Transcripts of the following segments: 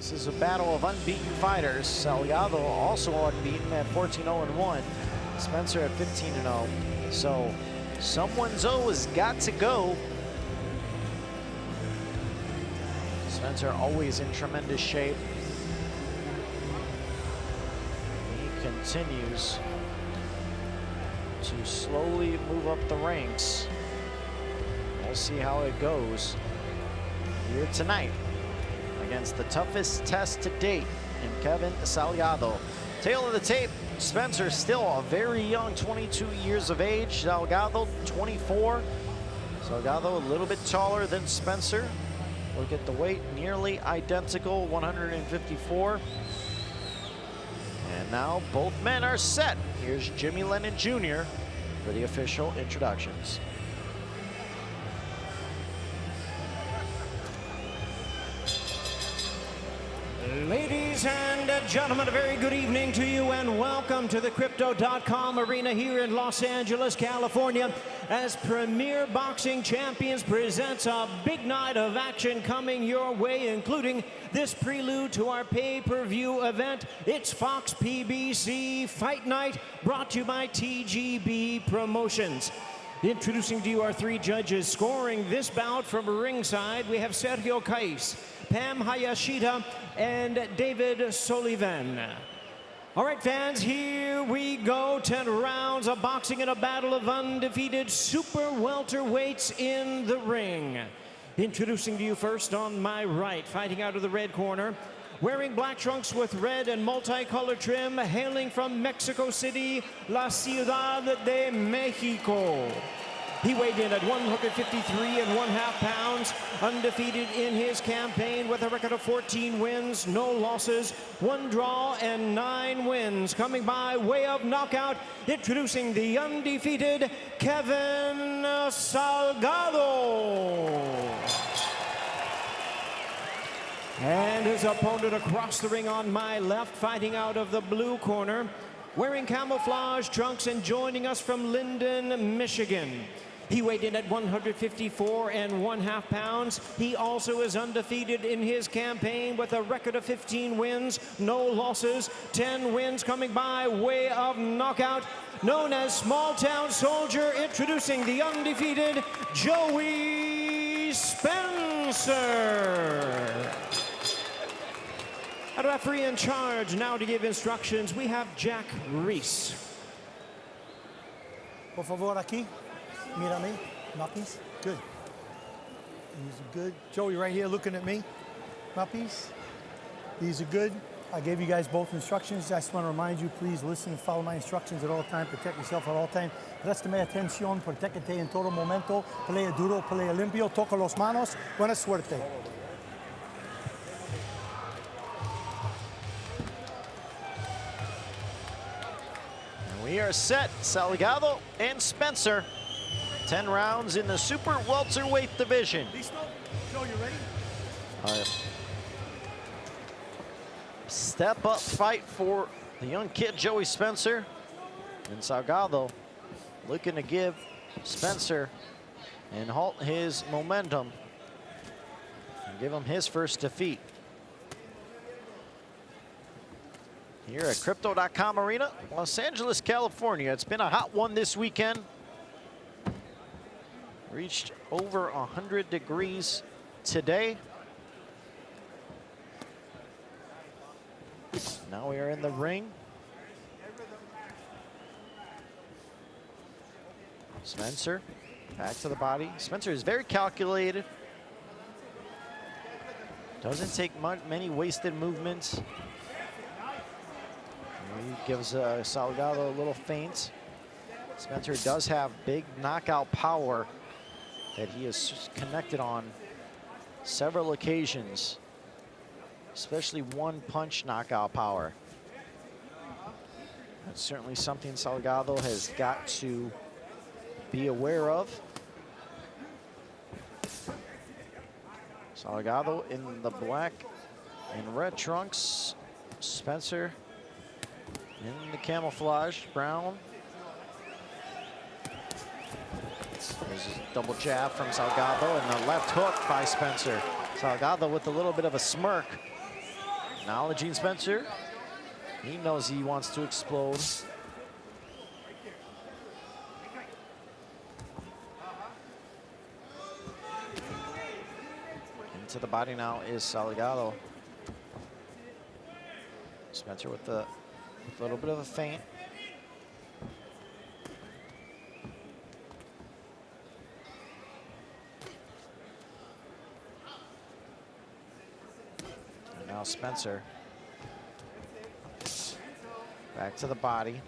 This is a battle of unbeaten fighters. Salgado also unbeaten at 14-0-1. Spencer at 15-0. So someone's O has got to go. Spencer always in tremendous shape. He continues to slowly move up the ranks. We'll see how it goes here tonight against the toughest test to date in Kevin Salgado. Tail of the tape, Spencer still a very young 22 years of age. Salgado 24. Salgado a little bit taller than Spencer. Look at the weight, nearly identical, 154. And now both men are set. Here's Jimmy Lennon Jr. for the official introductions. Ladies and gentlemen, a very good evening to you and welcome to the Crypto.com arena here in Los Angeles, California, as Premier Boxing Champions presents a big night of action coming your way, including this prelude to our pay-per-view event. It's Fox PBC Fight Night, brought to you by TGB Promotions. Introducing to you our three judges scoring this bout from ringside. We have Sergio Cais, Pam Hayashida, and David Sullivan. All right, fans, here we go. 10 rounds of boxing in a battle of undefeated super welterweights in the ring. Introducing to you first on my right, fighting out of the red corner, wearing black trunks with red and multicolored trim, hailing from Mexico City, La Ciudad de Mexico. He weighed in at 153.5 pounds, undefeated in his campaign with a record of 14 wins, no losses, 1 draw, and 9 wins. Coming by way of knockout, introducing the undefeated Kevin Salgado. And his opponent across the ring on my left, fighting out of the blue corner, wearing camouflage trunks and joining us from Linden, Michigan. He weighed in at 154.5 pounds. He also is undefeated in his campaign with a record of 15 wins, no losses, 10 wins, coming by way of knockout. Known as Small Town Soldier, introducing the undefeated Joey Spencer. A referee in charge now to give instructions. We have Jack Reese. Por favor, aquí. Mira me. Mappies. Good. These are good. Joey right here looking at me. Mappies. These are good. I gave you guys both instructions. I just want to remind you, please listen and follow my instructions at all times. Protect yourself at all times. Préstame atención. Protégete en todo momento. Pelea duro, pelea limpio. Toca los manos. Buena suerte. We are set, Salgado and Spencer. 10 rounds in the super welterweight division. Joe, you ready? Step up fight for the young kid, Joey Spencer. And Salgado looking to give Spencer and halt his momentum and give him his first defeat. Here at Crypto.com Arena, Los Angeles, California. It's been a hot one this weekend. Reached over 100 degrees today. Now we are in the ring. Spencer, back to the body. Spencer is very calculated. Doesn't take many wasted movements. He gives Salgado a little feint. Spencer does have big knockout power that he has connected on several occasions, especially one punch knockout power. That's certainly something Salgado has got to be aware of. Salgado in the black and red trunks. Spencer in the camouflage brown. There's a double jab from Salgado and the left hook by Spencer. Salgado with a little bit of a smirk. Acknowledging Spencer. He knows he wants to explode. Into the body now is Salgado. Spencer with a little bit of a feint. And now Spencer. Back to the body.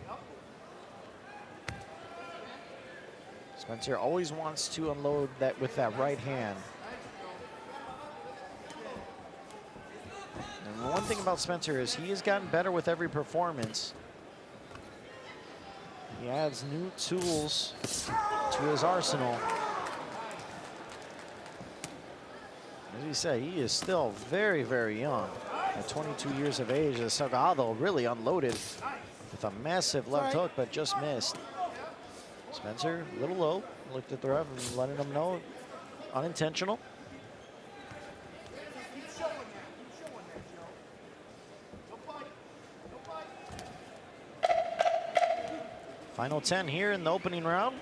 Spencer always wants to unload that with that right hand. And one thing about Spencer is he has gotten better with every performance. He adds new tools to his arsenal. As he said, he is still very, very young. At 22 years of age, Salgado really unloaded with a massive left hook, but just missed. Spencer, a little low, looked at the ref and letting him know, unintentional. Final 10 here in the opening round.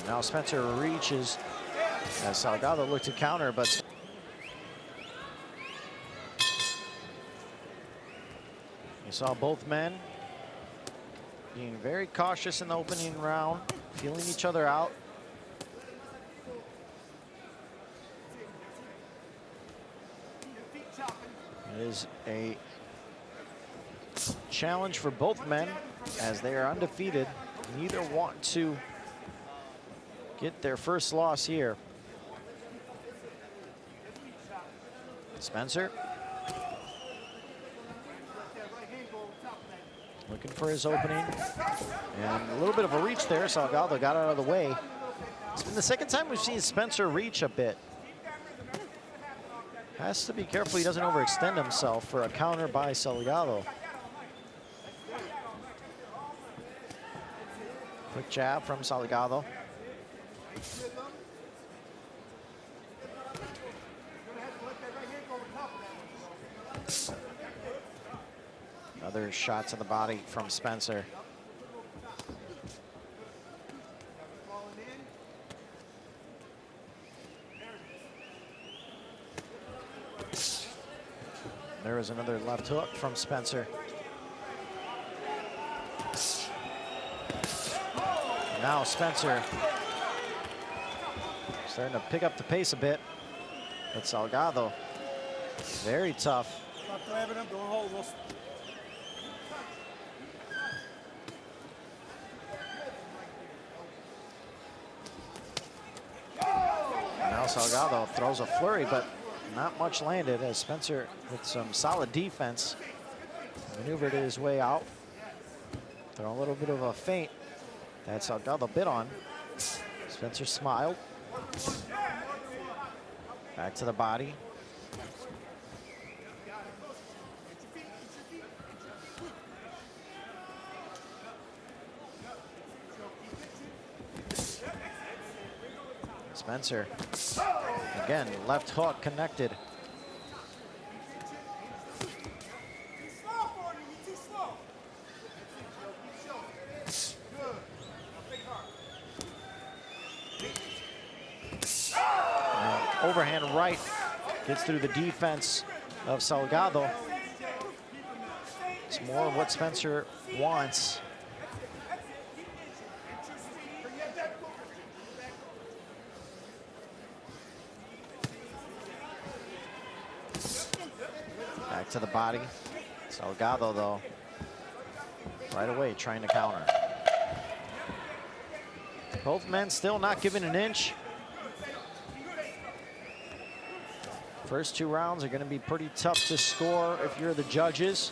Now Spencer reaches as Salgado looked to counter, but you saw both men being very cautious in the opening round, feeling each other out. It is a challenge for both men as they are undefeated. Neither want to get their first loss here. Spencer looking for his opening, and a little bit of a reach there. Salgado got out of the way. It's been the second time we've seen Spencer reach a bit. Has to be careful he doesn't overextend himself for a counter by Salgado. Quick jab from Salgado. Other shots in the body from Spencer. There is another left hook from Spencer. Now Spencer starting to pick up the pace a bit, but Salgado very tough. Stop grabbing him, don't hold us. Now Salgado throws a flurry, but not much landed as Spencer, with some solid defense, maneuvered his way out. Throw a little bit of a feint that Salgado bit on. Spencer smiled. Back to the body. Spencer, again, left hook connected. Overhand right gets through the defense of Salgado. It's more of what Spencer wants. Back to the body. Salgado, though, right away trying to counter. Both men still not giving an inch. First two rounds are going to be pretty tough to score if you're the judges.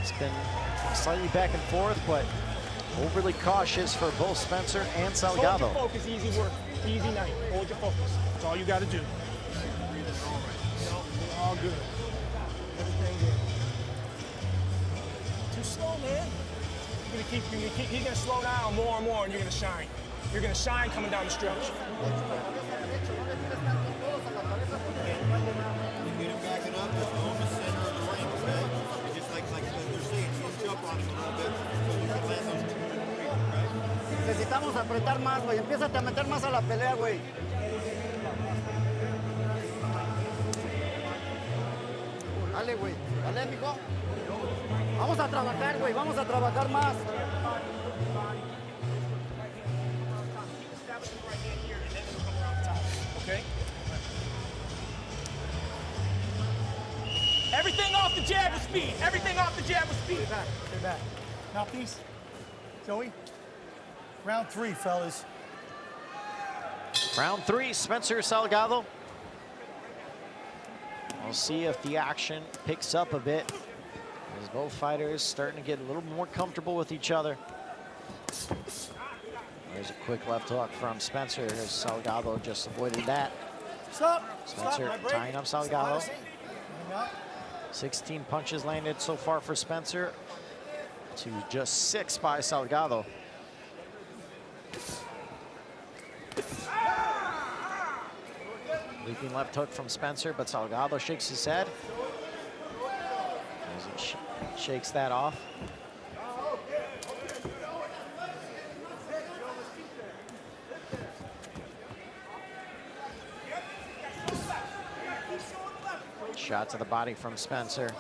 It's been slightly back and forth, but overly cautious for both Spencer and Salgado. Hold your focus, easy work, easy night. Hold your focus. That's all you got to do. All good. Everything good. Too slow, man. You're gonna slow down more and more, and you're gonna shine. You're gonna shine coming down the stretch. necesitamos apretar más, güey. Empiézate a meter más a la pelea, güey. Dale, güey. Dale, mijo. Vamos a trabajar, güey. Vamos a trabajar más. Okay? Everything off the jab with speed. Everything off the jab with speed. Stay back. Mouthpiece. Joey. Round 3, fellas. Round 3, Spencer Salgado. We'll see if the action picks up a bit as both fighters starting to get a little more comfortable with each other. There's a quick left hook from Spencer as Salgado just avoided that. Stop. Spencer Stop. tying up Salgado. Odyssey. 16 punches landed so far for Spencer to just 6 by Salgado. Leaping left hook from Spencer, but Salgado shakes his head as he shakes that off. Shot to the body from Spencer.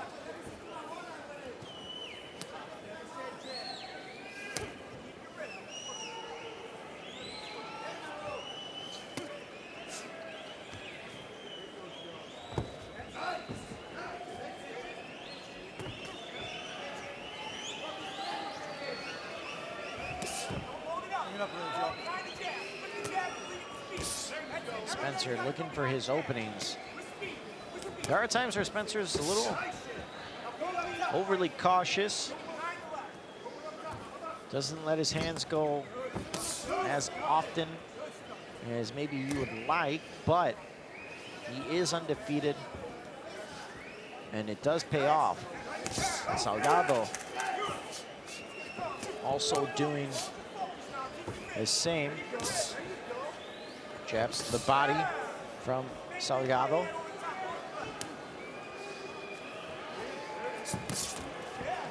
Spencer looking for his openings. There are times where Spencer's a little overly cautious. Doesn't let his hands go as often as maybe you would like, but he is undefeated, and it does pay off. Salgado also doing the same. Jabs to the body from Salgado.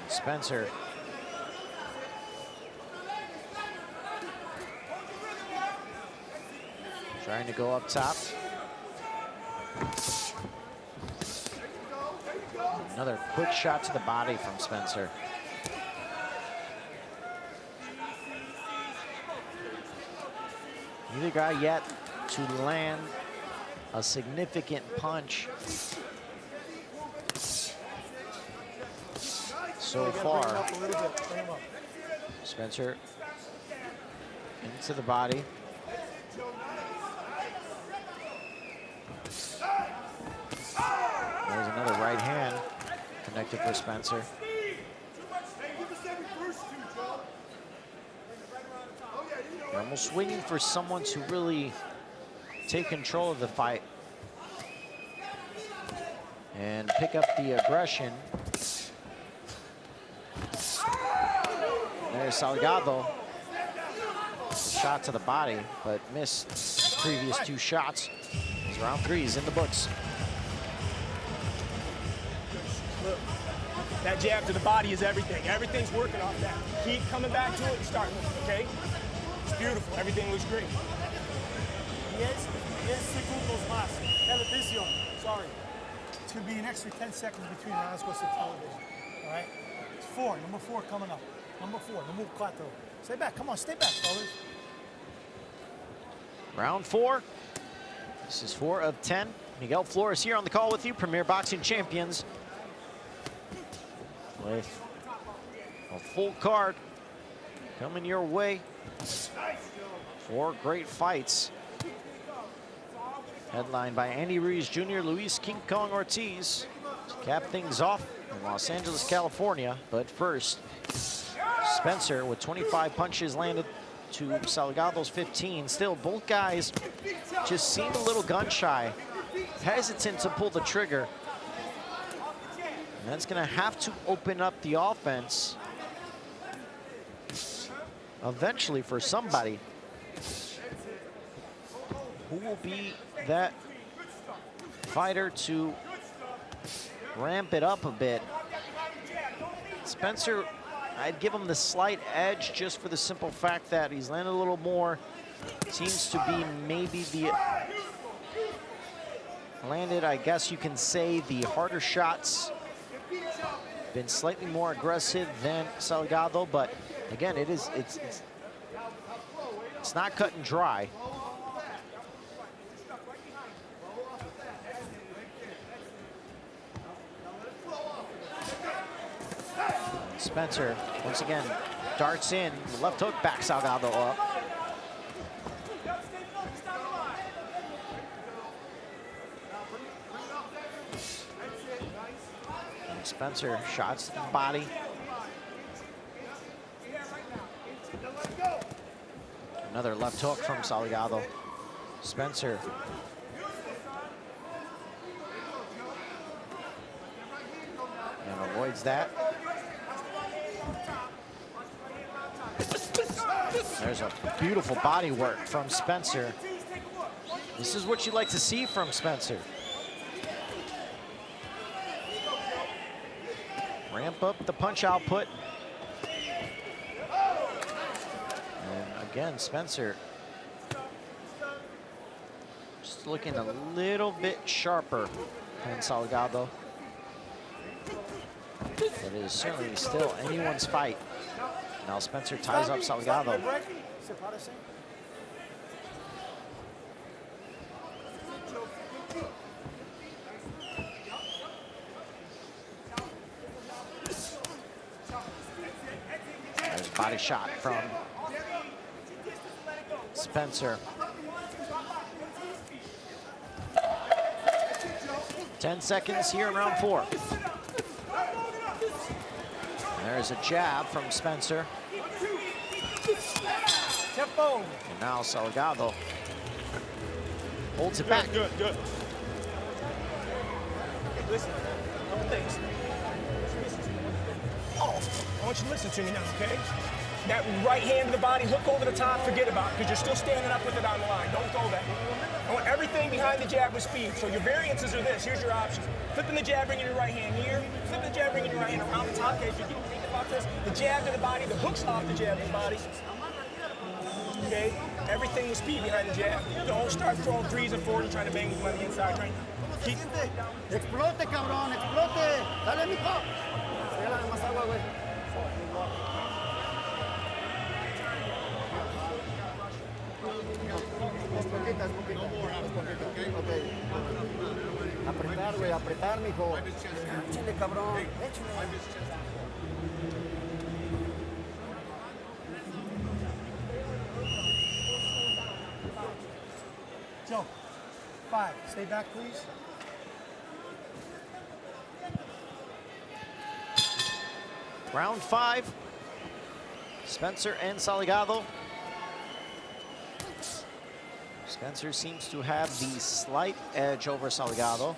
Spencer trying to go up top. Another quick shot to the body from Spencer. Neither guy yet to land a significant punch so far. Spencer into the body. There's another right hand connected for Spencer. You're almost waiting for someone to really take control of the fight and pick up the aggression. There's Salgado. Shot to the body, but missed his previous 2 shots. His round 3 is in the books. Look, that jab to the body is everything. Everything's working off that. Keep coming back to it and start moving, okay? It's beautiful. Everything looks great. 10 segundos más. Television. Sorry. It's going to be an extra 10 seconds between rounds goes to television. All right? It's 4. Number 4 coming up. Number 4. Number 4. Stay back. Come on. Stay back, fellas. Round 4. This is 4 of 10. Miguel Flores here on the call with you, Premier Boxing Champions, with a full card coming your way. 4 great fights, headlined by Andy Ruiz Jr., Luis King Kong Ortiz, to cap things off in Los Angeles, California. But first, Spencer with 25 punches landed to Salgado's 15. Still, both guys just seem a little gun shy, hesitant to pull the trigger. And that's gonna have to open up the offense eventually for somebody. Who will be that fighter to ramp it up a bit? Spencer I'd give him the slight edge just for the simple fact that he's landed a little more. Seems to be maybe landed, I guess you can say, the harder shots. Been slightly more aggressive than Salgado, but again, it's not cut and dry. Spencer, once again, darts in, left hook, back Salgado up. And Spencer shots to the body. Another left hook from Salgado. Spencer. And avoids that. There's a beautiful body work from Spencer. This is what you like to see from Spencer. Ramp up the punch output. And again, Spencer just looking a little bit sharper than Salgado. But it is certainly still anyone's fight. Now Spencer ties up Salgado. There's a body shot from Spencer. 10 seconds here in round 4. There's a jab from Spencer. And now Salgado holds it back. Good. Listen, a couple things. Oh, I want you to listen to me now, okay? That right hand to the body, hook over the top, forget about it, because you're still standing up with it on the line. Don't throw that. I want everything behind the jab with speed. So your variances are this. Here's your options. Flipping the jab, bringing your right hand here. Flipping the jab, bringing your right hand around the top cage. You can think about this. The jab to the body, the hook's off the jab to the body. Okay? Everything with speed behind the jab. Don't start throwing 3s and 4s and trying to bang them on the inside. Keep. Explote, cabrón, explote. Dale, mijo. Regálame más agua, güey. Es poquita. Okay. Apretar, güey, apretar, mijo. Échale, cabrón, échale. Joe, 5. Stay back, please. Round 5. Spencer and Salgado. Spencer seems to have the slight edge over Salgado.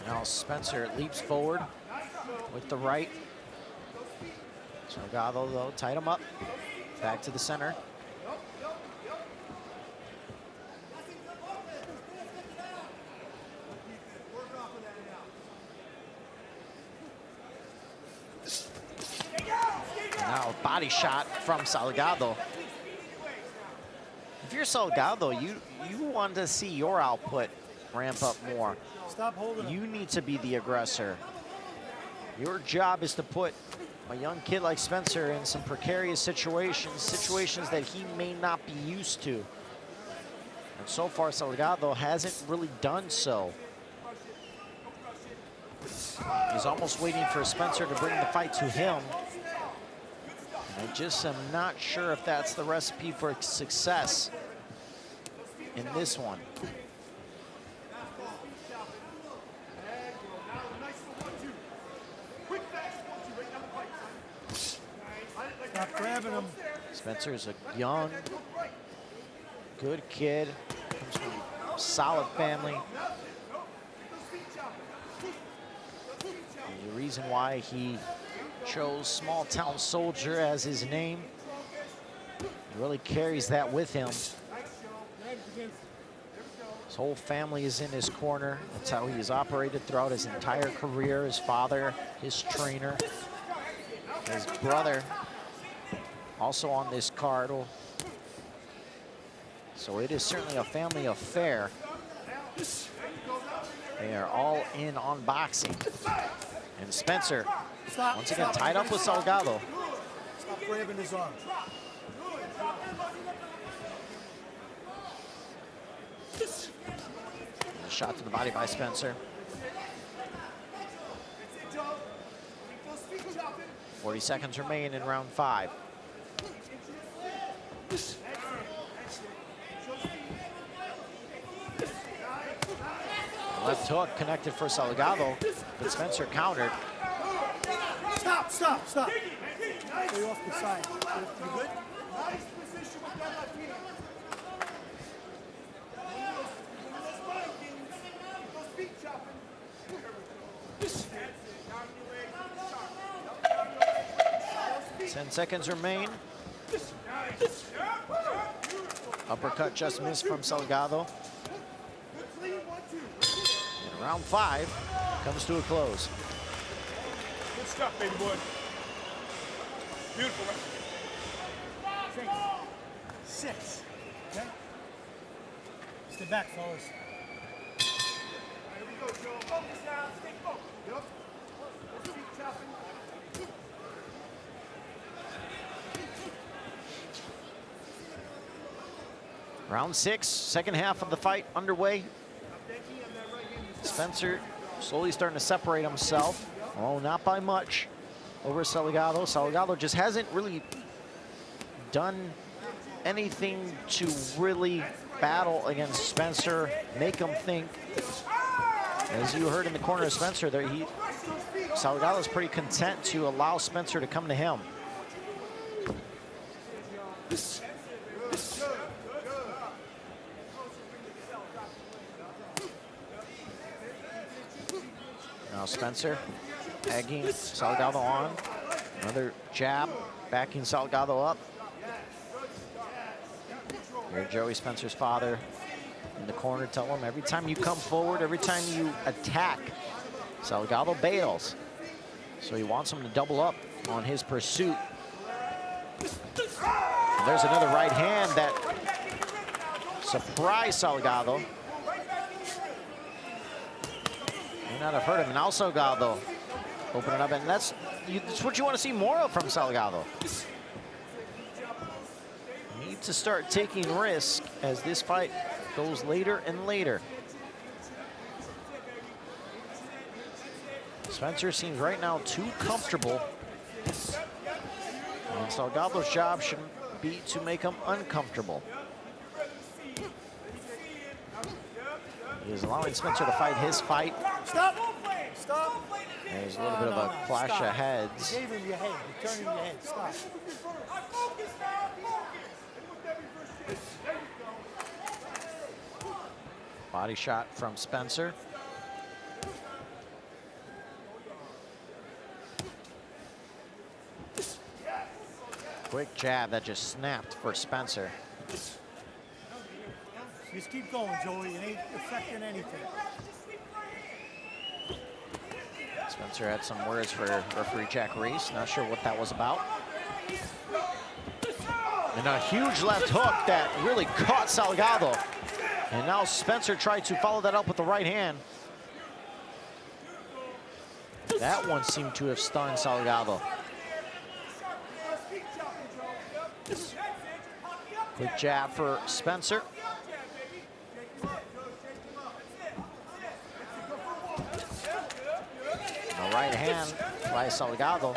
Now Spencer leaps forward with the right. Salgado, though, tied him up. Back to the center. Now a body shot from Salgado. If you're Salgado, you want to see your output ramp up more. Stop holding him. You need to be the aggressor. Your job is to put a young kid like Spencer in some precarious situations that he may not be used to. And so far, Salgado hasn't really done so. He's almost waiting for Spencer to bring the fight to him. And I just am not sure if that's the recipe for success in this one. Stop grabbing him. Spencer's a young, good kid. Comes from a solid family. The reason why he chose Small Town Soldier as his name. He really carries that with him. His whole family is in his corner. That's how he has operated throughout his entire career. His father, his trainer, his brother, also on this card. So it is certainly a family affair. They are all in on boxing. And Spencer, once again, tied up with Salgado. Stop grabbing his arm. A shot to the body by Spencer. 40 seconds remain in round 5. Left hook connected for Salgado, but Spencer countered. Stop, stop, stop. Stay off the side. You good? Ten seconds remain. Uppercut just missed from Salgado. And round 5 comes to a close. Good stuff, baby boy. Beautiful. 6. Okay? Stay back, fellas. Here we go, Joe. Focus now. Stay focused. Yep. Let's keep chopping. Round 6, second half of the fight underway. Spencer slowly starting to separate himself. Oh, not by much over Salgado. Salgado just hasn't really done anything to really battle against Spencer, make him think. As you heard in the corner of Spencer there, Salgado is pretty content to allow Spencer to come to him. Now Spencer egging Salgado on. Another jab, backing Salgado up. Here, Joey Spencer's father in the corner, tell him every time you come forward, every time you attack, Salgado bails. So he wants him to double up on his pursuit. And there's another right hand that surprised Salgado. May not have hurt him. Now Salgado opening up, and that's what you want to see more of from Salgado. Need to start taking risk as this fight goes later and later. Spencer seems right now too comfortable, and Salgado's job should be to make him uncomfortable. He is allowing Spencer to fight his fight. Stop! Stop! There's a little bit of a clash stop. of heads. You gave him your head. You're turning your head. Stop. Body shot from Spencer. Quick jab that just snapped for Spencer. Just keep going, Joey. It ain't affecting anything. Spencer had some words for referee Jack Reese. Not sure what that was about. And a huge left hook that really caught Salgado. And now Spencer tried to follow that up with the right hand. That one seemed to have stunned Salgado. Quick jab for Spencer. And a right hand by Salgado.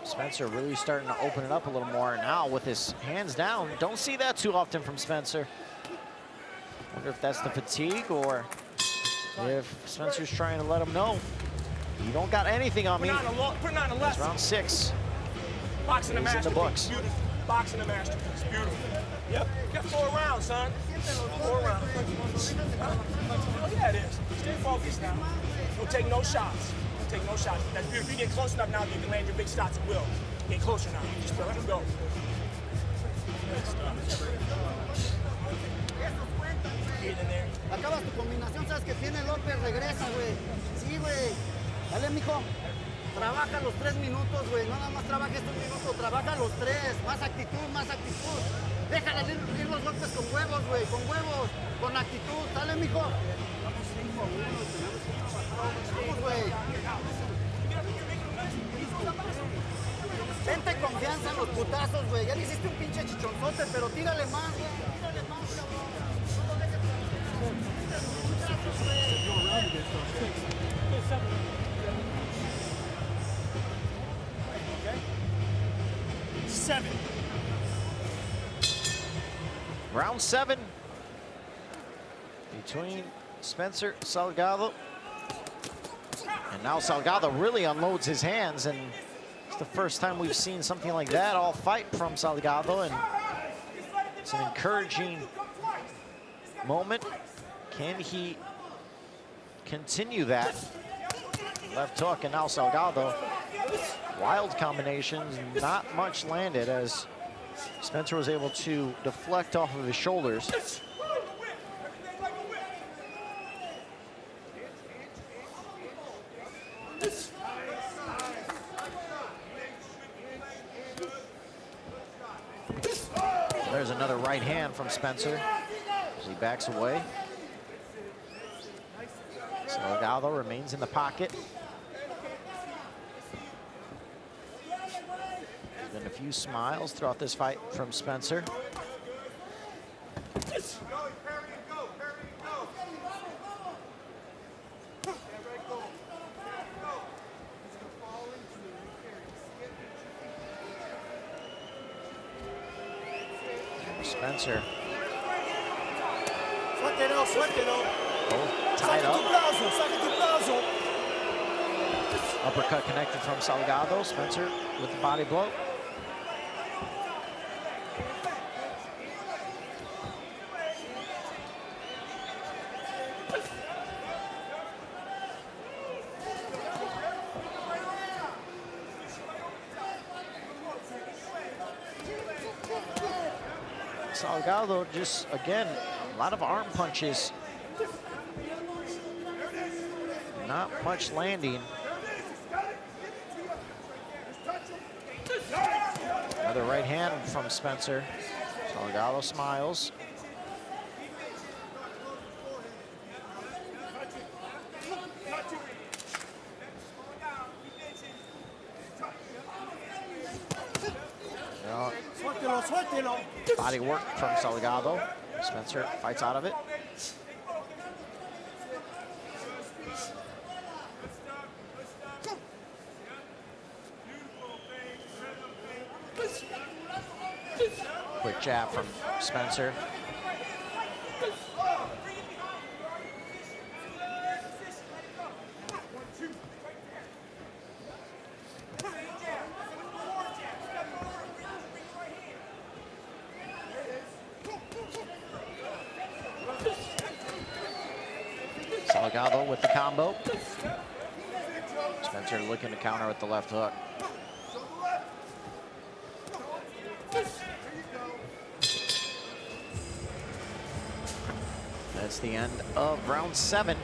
Spencer really starting to open it up a little more now with his hands down. Don't see that too often from Spencer. Wonder if that's the fatigue or if Spencer's trying to let him know, you don't got anything on me. Put on a It's round 6. Boxing the He's in the masterpiece. books. Beautiful. Boxing the masterpiece. Beautiful. Yep. You got 4 rounds, son. 4 rounds. Oh, yeah, it is. Stay focused now. Don't take no shots. Don't take no shots. That's beautiful. You get close enough now, you can land your big shots at will. Get closer now. You just let him go. Get in there. panzas que tiene López, regresa, güey. Sí, güey. Dale, mijo. Trabaja los 3 minutos, güey. No nada más trabaja estos minutos, trabaja los 3. Más actitud, más actitud. Déjale ir los golpes con huevos, güey. Con huevos, con actitud. Dale, mijo. Vamos 5-1. Vamos, güey. Vente confianza en los putazos, güey. Ya le hiciste un pinche chichonzote, pero tírale más, güey. Tírale más, cabrón. No lo dejes. 7. Round 7 between Spencer Salgado. And now Salgado really unloads his hands, and it's the first time we've seen something like that all fight from Salgado, and it's an encouraging moment. Can he continue that? Left hook, and now Salgado. Wild combinations, not much landed as Spencer was able to deflect off of his shoulders. There's another right hand from Spencer as he backs away. Salgado remains in the pocket. Been a few smiles throughout this fight from Spencer. Spencer. Suéltelo, suéltelo. Both tied up. Uppercut connected from Salgado. Spencer with the body blow. Salgado just, again, a lot of arm punches. Not much landing. Another right hand from Spencer. Salgado smiles. Body work from Salgado. Spencer fights out of it. Quick jab from Spencer. Salgado with the combo. Spencer looking to counter with the left hook. That's the end of round 7.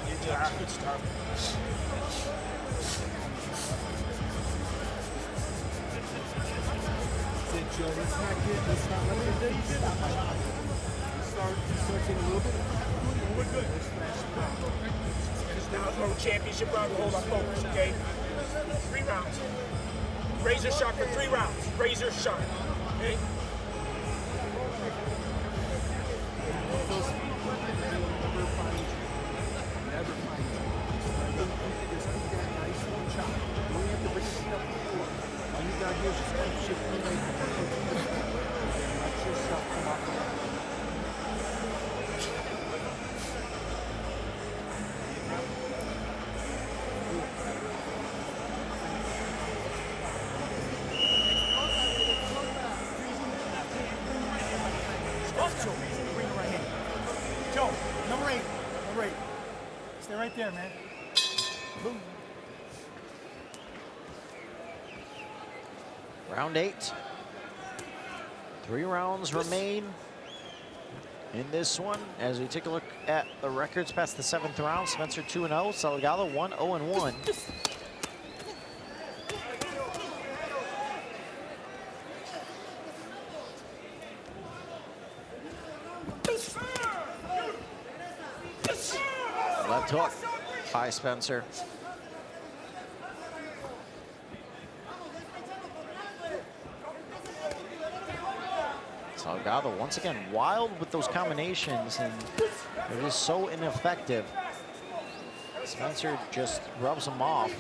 Good job. Good stuff. Joe, let's not get, let's not let the day stop. Start getting a little bit. We're good. Let's smash it back. Because now it's no championship round to hold our focus, okay? 3 rounds. Razor sharp for 3 rounds. Razor sharp, okay? Those people never find you. Never find you. Just keep that nice little chop. You don't have to bring it up before. All you gotta do is just keep shifting away from it. Let yourself come up. Joe, number 8. Number 8. Stay right there, man. Boom. Round 8. 3 rounds remain. in this one. As we take a look at the records past the 7th round, Spencer 2-0, Salgado 1-0-1. Left hook by Spencer. Salgado once again wild with those combinations, and it is so ineffective. Spencer just rubs him off.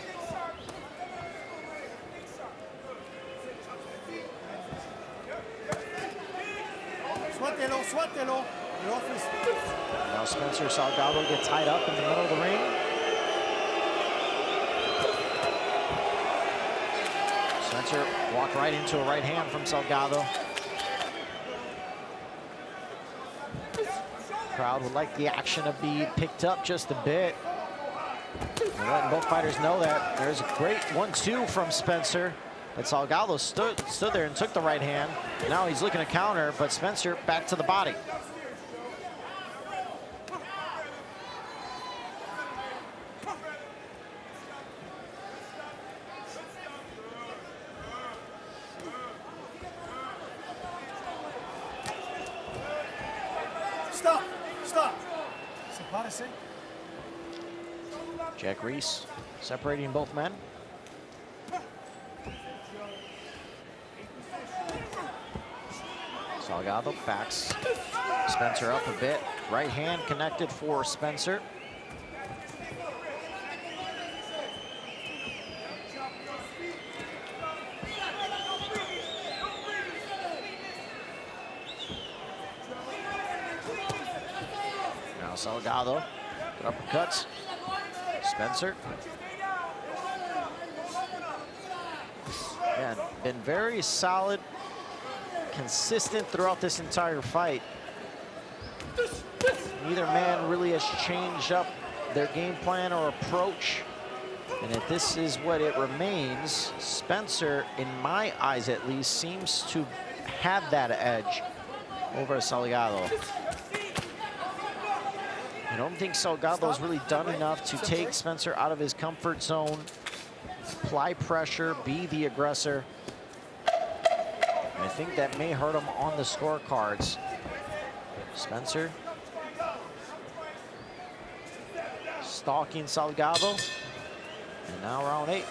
Suéltelo, suéltelo. Now Spencer Salgado get tied up in the middle of the ring. Spencer walked right into a right hand from Salgado. Crowd would like the action to be picked up just a bit. We're letting both fighters know that. There's a great 1-2 from Spencer. But Salgado stood there and took the right hand. Now he's looking to counter, but Spencer back to the body. Stop, stop. Sepárese. Jack Reese separating both men. Salgado backs Spencer up a bit. Right hand connected for Spencer. Now Salgado, uppercuts. Spencer. Yeah, been very solid, consistent throughout this entire fight. Neither man really has changed up their game plan or approach. And if this is what it remains, Spencer, in my eyes at least, seems to have that edge over Salgado. I don't think Salgado's really done enough to take Spencer out of his comfort zone, apply pressure, be the aggressor. And I think that may hurt him on the scorecards. Spencer stalking Salgado. And now round 8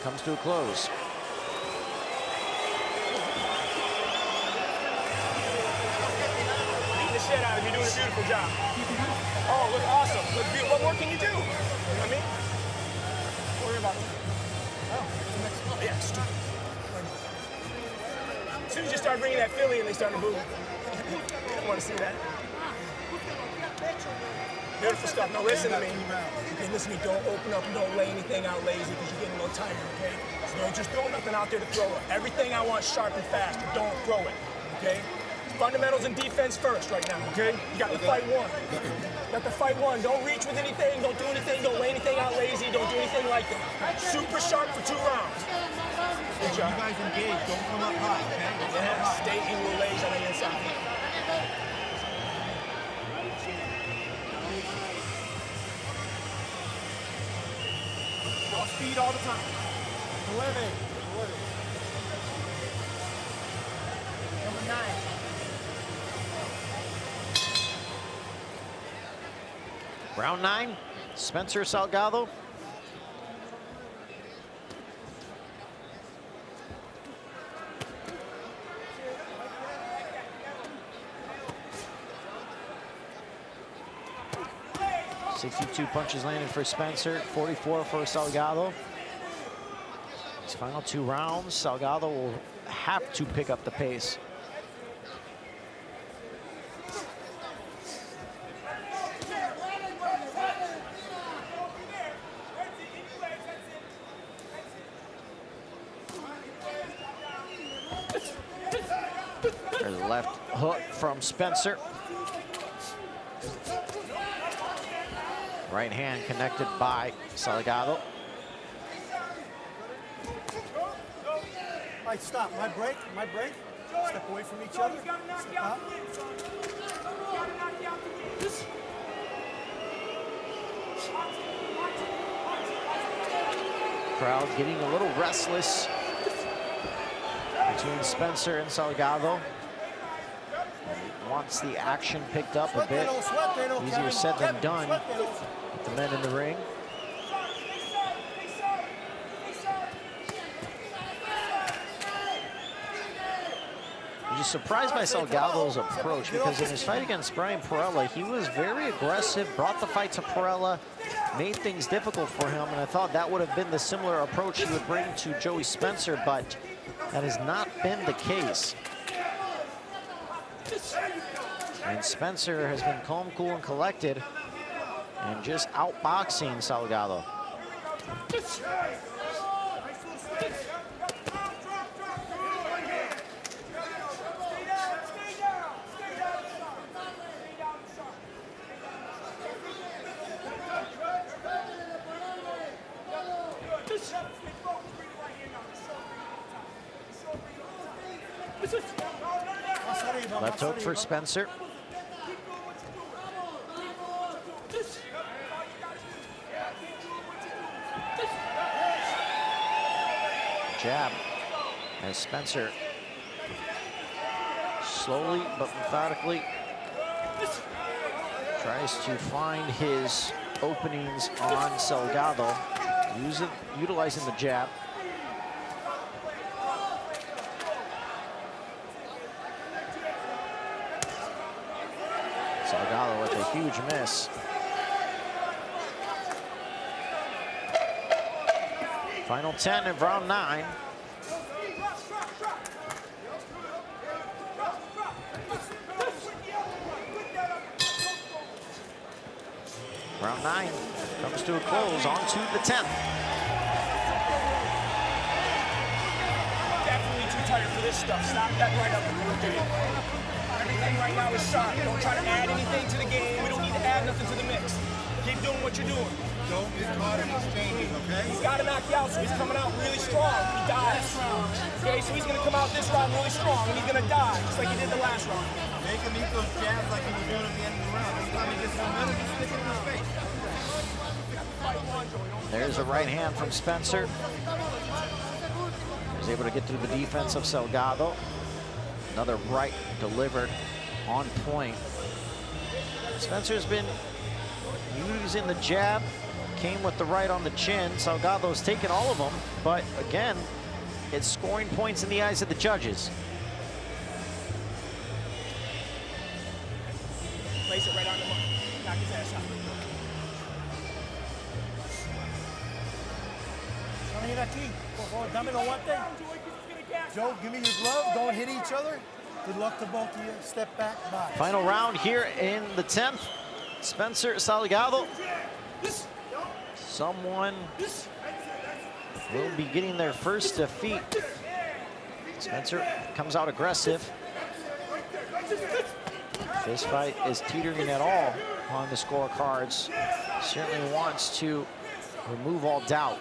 comes to a close. Beating the shit out of you, doing a beautiful job. Oh, look awesome. Look beautiful. What more can you do? You know what I mean? Don't worry about it. Oh, yeah, stupid. As soon as you start bringing that Philly and they start to move, you don't want to see that. Beautiful stuff. Now listen to me. Okay, listen to me. Don't open up and don't lay anything out lazy because you're getting a little tired, okay? So don't just throw nothing out there to throw it. Everything I want sharp and fast, and don't throw it, okay? Fundamentals and defense first right now, okay? You got to fight one. Got to fight one. Don't reach with anything. Don't do anything. Don't lay anything out lazy. Don't do anything like that. Super sharp for 2 rounds. Good job. You guys engage. Don't come up high, okay? Yeah, stay in your legs on the inside. All speed all the time. 9. Number 9. Round 9, Spencer Salgado. .62 punches landed for Spencer, 44 for Salgado. His final 2 rounds, Salgado will have to pick up the pace. There's a left hook from Spencer. Right hand connected by Salgado. All right, stop. My break, my break. Step away from each other. Step out. Crowd getting a little restless between Spencer and Salgado. Wants the action picked up a bit. Easier said than done with the men in the ring. I'm just surprised by Salgado's approach, because in his fight against Brian Perella, he was very aggressive, brought the fight to Perella, made things difficult for him, and I thought that would have been the similar approach he would bring to Joey Spencer, but that has not been the case. And Spencer has been calm, cool, and collected, and just outboxing Salgado. Left hook for Spencer. Jab as Spencer slowly but methodically tries to find his openings on Salgado, utilizing the jab. Salgado with a huge miss. Final 10 of round 9. Round 9 comes to a close, on to the 10th. Definitely too tired for this stuff. Stop that right up in the game. Everything right now is sharp. Don't try to add anything to the game. We don't need to add nothing to the mix. Keep doing what you're doing. Don't get caught in exchanges, okay? He's got to knock you out, so he's coming out really strong. He dies. Okay, so he's going to come out this round really strong, and he's going to die, just like he did the last round. Make him eat those jabs like he was doing at the end of the round. Every time he gets momentum, just stick it in his face. There's a right hand from Spencer. He's able to get through the defense of Salgado. Another right delivered on point. Spencer's been using the jab, came with the right on the chin. Salgado's taken all of them, but again, it's scoring points in the eyes of the judges. Place it right on the money. Knock his ass out. Joe, give me your glove. Don't hit each other. Good luck to both of you. Step back, bye. Final round here in the 10th. Spencer Salgado. Someone will be getting their first defeat. Spencer comes out aggressive. This fight is teetering at all on the scorecards. Certainly wants to remove all doubt.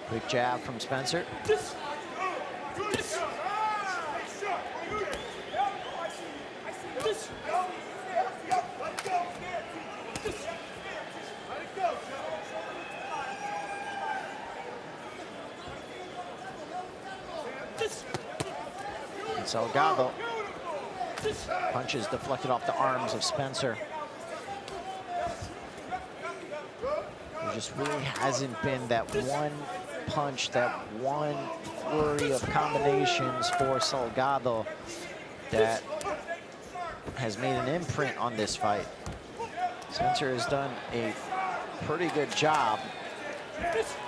Quick jab from Spencer. And Salgado, punches deflected off the arms of Spencer. There just really hasn't been that one punch, that one flurry of combinations for Salgado that has made an imprint on this fight. Spencer has done a pretty good job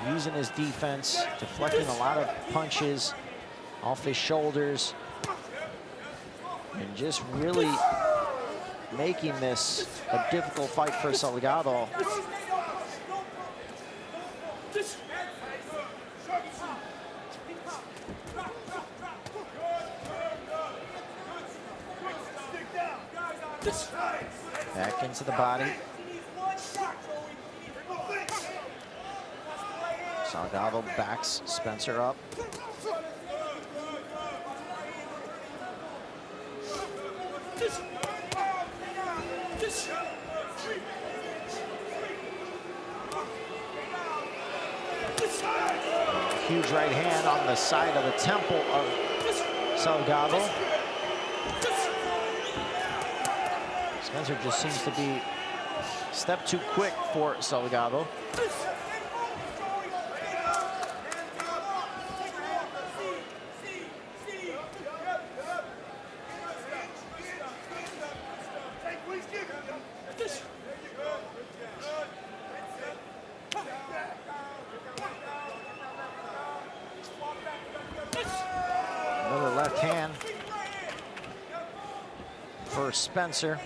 using his defense, deflecting a lot of punches off his shoulders, and just really making this a difficult fight for Salgado. Back into the body. Salgado backs Spencer up. Huge right hand on the side of the temple of Salgado. Spencer just seems to be a step too quick for Salgado. Another left hand for Spencer.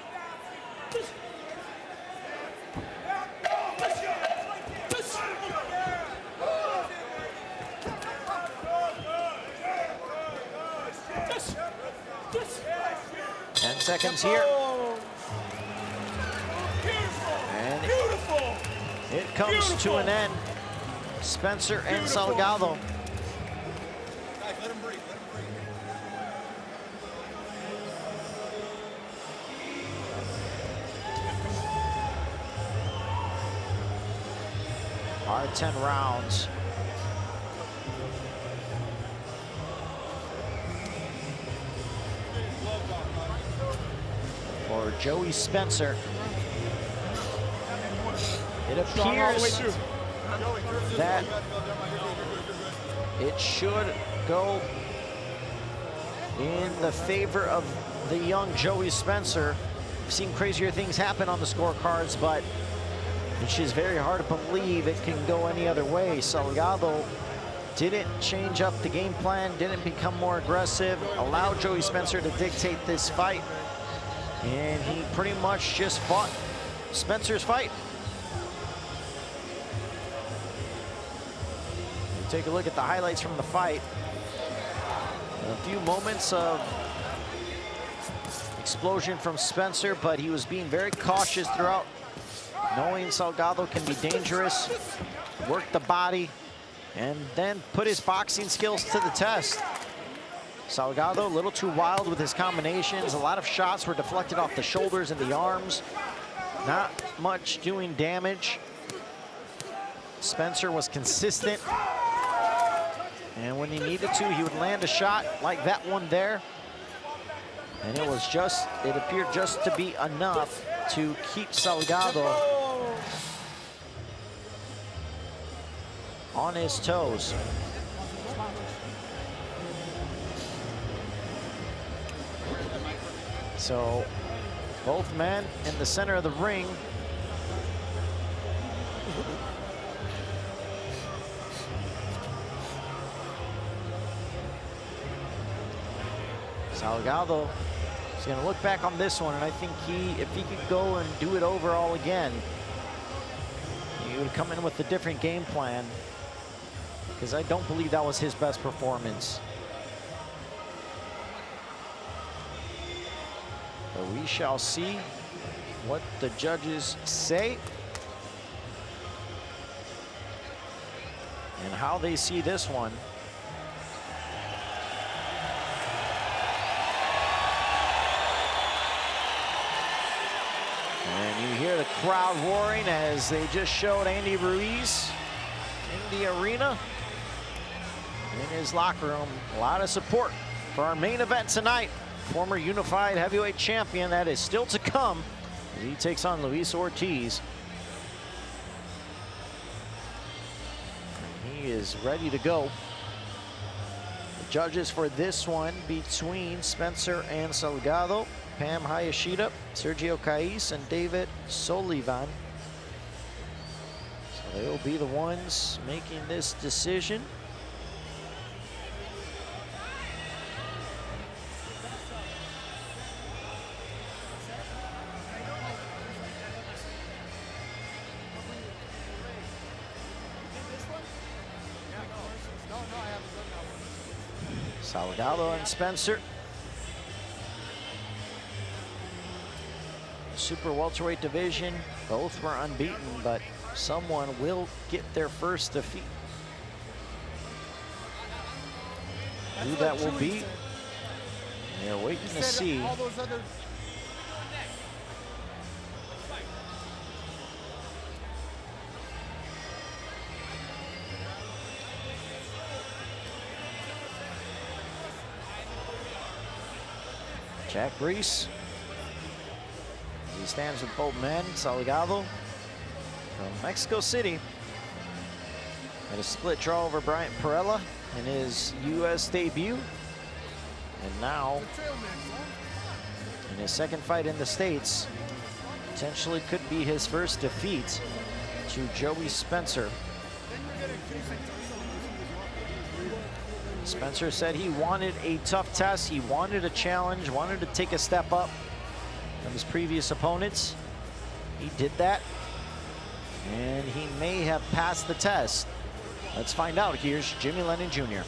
Seconds here. And it comes to an end. Spencer and Salgado. Guys, let him breathe. Let him breathe. Hard 10 rounds. For Joey Spencer. It appears that it should go in the favor of the young Joey Spencer. I've seen crazier things happen on the scorecards, but it's just very hard to believe it can go any other way. Salgado didn't change up the game plan, didn't become more aggressive, allowed Joey Spencer to dictate this fight. And he pretty much just fought Spencer's fight. We'll take a look at the highlights from the fight. A few moments of explosion from Spencer, but he was being very cautious throughout, knowing Salgado can be dangerous, work the body, and then put his boxing skills to the test. Salgado a little too wild with his combinations. A lot of shots were deflected off the shoulders and the arms. Not much doing damage. Spencer was consistent. And when he needed to, he would land a shot like that one there. And it was just, it appeared just to be enough to keep Salgado on his toes. So both men in the center of the ring. Salgado is going to look back on this one, and I think if he could go and do it over all again, he would come in with a different game plan, because I don't believe that was his best performance. But we shall see what the judges say and how they see this one. And you hear the crowd roaring as they just showed Andy Ruiz in the arena, in his locker room. A lot of support for our main event tonight. Former unified heavyweight champion, that is still to come as he takes on Luis Ortiz. And he is ready to go. The judges for this one between Spencer and Salgado: Pam Hayashida, Sergio Caiz, and David Solivan. So they will be the ones making this decision. Salgado and Spencer. super welterweight division. Both were unbeaten, but someone will get their first defeat. Who that will be, they're waiting to see. All those other Jack Reese. He stands with both men. Salgado from Mexico City. Had a split draw over Bryant Perella in his U.S. debut. And now, in his second fight in the States, potentially could be his first defeat to Joey Spencer. Spencer said he wanted a tough test, he wanted a challenge, wanted to take a step up from his previous opponents. He did that, and he may have passed the test. Let's find out. Here's Jimmy Lennon Jr.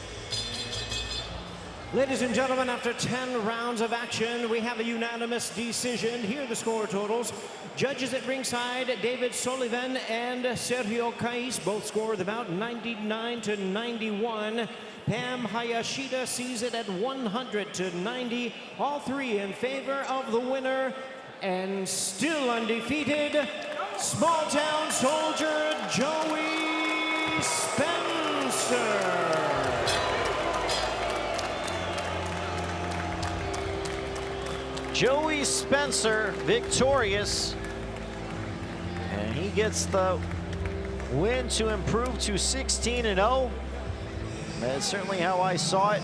Ladies and gentlemen, after 10 rounds of action, we have a unanimous decision. Here are the score totals. Judges at ringside, David Sullivan and Sergio Cais both scored about 99 to 91. Pam Hayashida sees it at 100 to 90. All three in favor of the winner, and still undefeated, small town soldier Joey Spencer. Joey Spencer victorious, and he gets the win to improve to 16-0. That's certainly how I saw it.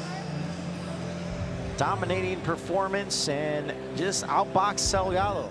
Dominating performance and just outboxed Salgado.